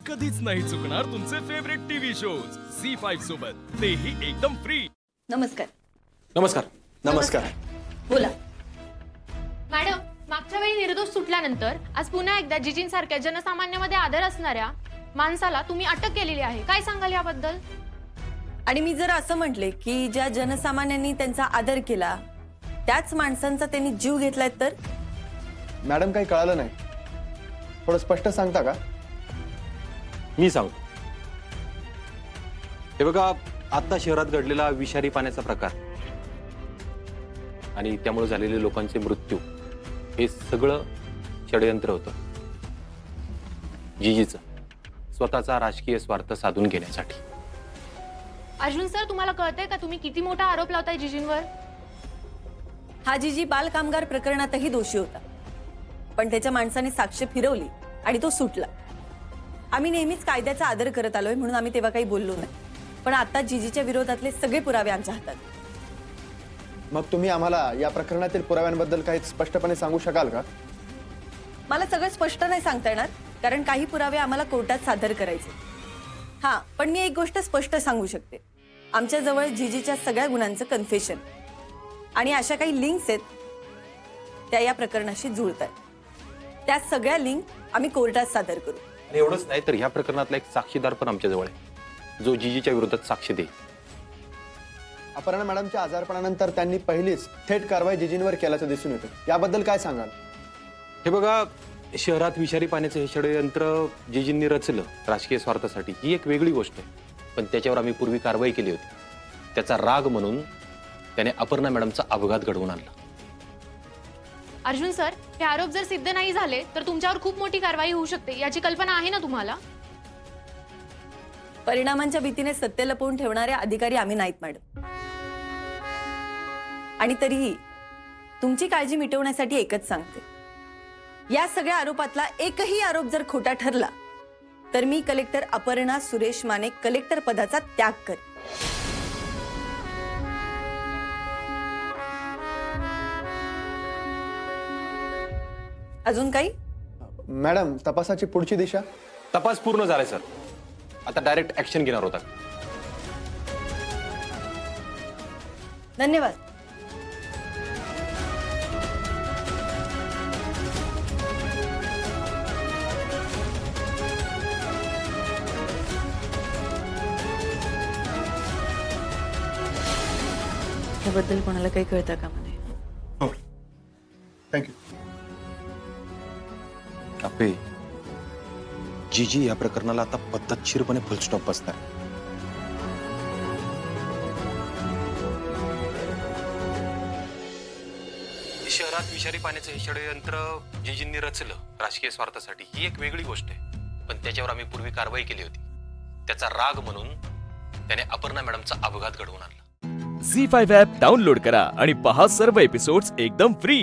कधीच नाही चुकणार तुमचे फेवरेट टीव्ही शोज झी5 सोबत, तेही एकदम फ्री। नमस्कार. नमस्कार. नमस्कार. बोला. मॅडम, मागच्या वेळी निर्दोष सुटल्यानंतर आज पुन्हा एकदा जिजींसारख्या जनसामान्यामध्ये आदर असणाऱ्या माणसाला तुम्ही अटक केलेली आहे. काय सांगाल याबद्दल? आणि मी जर असं म्हटले की ज्या जनसामान्यांनी त्यांचा आदर केला त्याच माणसांचा त्यांनी जीव घेतलाय तर? मॅडम काही कळालं नाही, थोडं स्पष्ट सांगता का? मी सांगतो. हे बघा, आता शहरात घडलेला विषारी पाण्याचा प्रकार आणि त्यामुळे झालेले लोकांचे मृत्यू हे सगळं षडयंत्र होतं जीजीचं, स्वतःचा राजकीय स्वार्थ साधून घेण्यासाठी. अर्जुन सर, तुम्हाला कळतंय का तुम्ही किती मोठा आरोप लावताय जिजींवर? हा जीजी बाल कामगार प्रकरणातही दोषी होता, पण त्याच्या माणसाने साक्ष फिरवली आणि तो सुटला. आम्ही नेहमीच कायद्याचा आदर करत आलोय म्हणून आम्ही तेव्हा काही बोललो नाही, पण आता जीजीच्या विरोधातले सगळे पुरावे आमच्या हातात. मग तुम्ही आम्हाला या प्रकरणातील पुराव्यांबद्दल काही स्पष्टपणे सांगू शकाल का? मला सगळं स्पष्ट नाही सांगता येणार, कारण काही पुरावे आम्हाला कोर्टात सादर करायचे. हां, पण मी एक गोष्ट स्पष्ट सांगू शकते. आमच्याजवळ जीजीच्या सगळ्या गुन्ह्यांचं कन्फेशन आणि अशा काही लिंक्स आहेत त्या या प्रकरणाशी जुळतात. त्या सगळ्या लिंक आम्ही कोर्टात सादर करू. आणि एवढंच नाही तर ह्या प्रकरणातला एक साक्षीदार पण आमच्या जवळ आहे जो जीजीच्या विरोधात साक्ष देईल. अपर्णा मॅडमच्या आजारपणानंतर त्यांनी पहिलीच थेट कारवाई जिजींवर केल्याचं दिसून येतं, याबद्दल काय सांगाल? हे बघा, शहरात विषारी पाण्याचं हे षडयंत्र जीजींनी रचलं राजकीय स्वार्थासाठी, ही एक वेगळी गोष्ट आहे. पण त्याच्यावर आम्ही पूर्वी कारवाई केली होती. त्याचा राग म्हणून त्याने अपर्णा मॅडमचा अपघात घडवून आणला. अर्जुन सर, हे आरोप जर सिद्ध नाही झाले तर तुमच्यावर खूप मोठी कारवाई होऊ शकते, याची कल्पना आहे ना तुम्हाला? परिणामांच्या भीतीने सत्य लपवून ठेवणारे अधिकारी आम्ही नाहीत मॅडम. आणि तरीही तुमची काळजी मिटवण्यासाठी एकच सांगते, या सगळ्या आरोपातला एकही आरोप जर खोटा ठरला तर मी कलेक्टर अपर्णा सुरेश माने कलेक्टर पदाचा त्याग करेन. अजून काही? मॅडम, तपासाची पुढची दिशा? तपास पूर्ण झालाय सर, आता डायरेक्ट ऍक्शन घेणार होता. धन्यवाद. याबद्दल कोणाला काही कळतं का म्हणे? हो, थँक्यू. आपे, जीजी या प्रकरणाला आता पद्धतशीरपणे फुलस्टॉप बसणार. शहरात विषारी पाण्याचं हे षडयंत्र जीजींनी रचलं राजकीय स्वार्थासाठी, ही एक वेगळी गोष्ट आहे. पण त्याच्यावर आम्ही पूर्वी कारवाई केली होती. त्याचा राग म्हणून त्याने अपर्णा मॅडमचा अपघात घडवून आणला. झी5 ॲप डाउनलोड करा आणि पहा सर्व एपिसोड्स एकदम फ्री।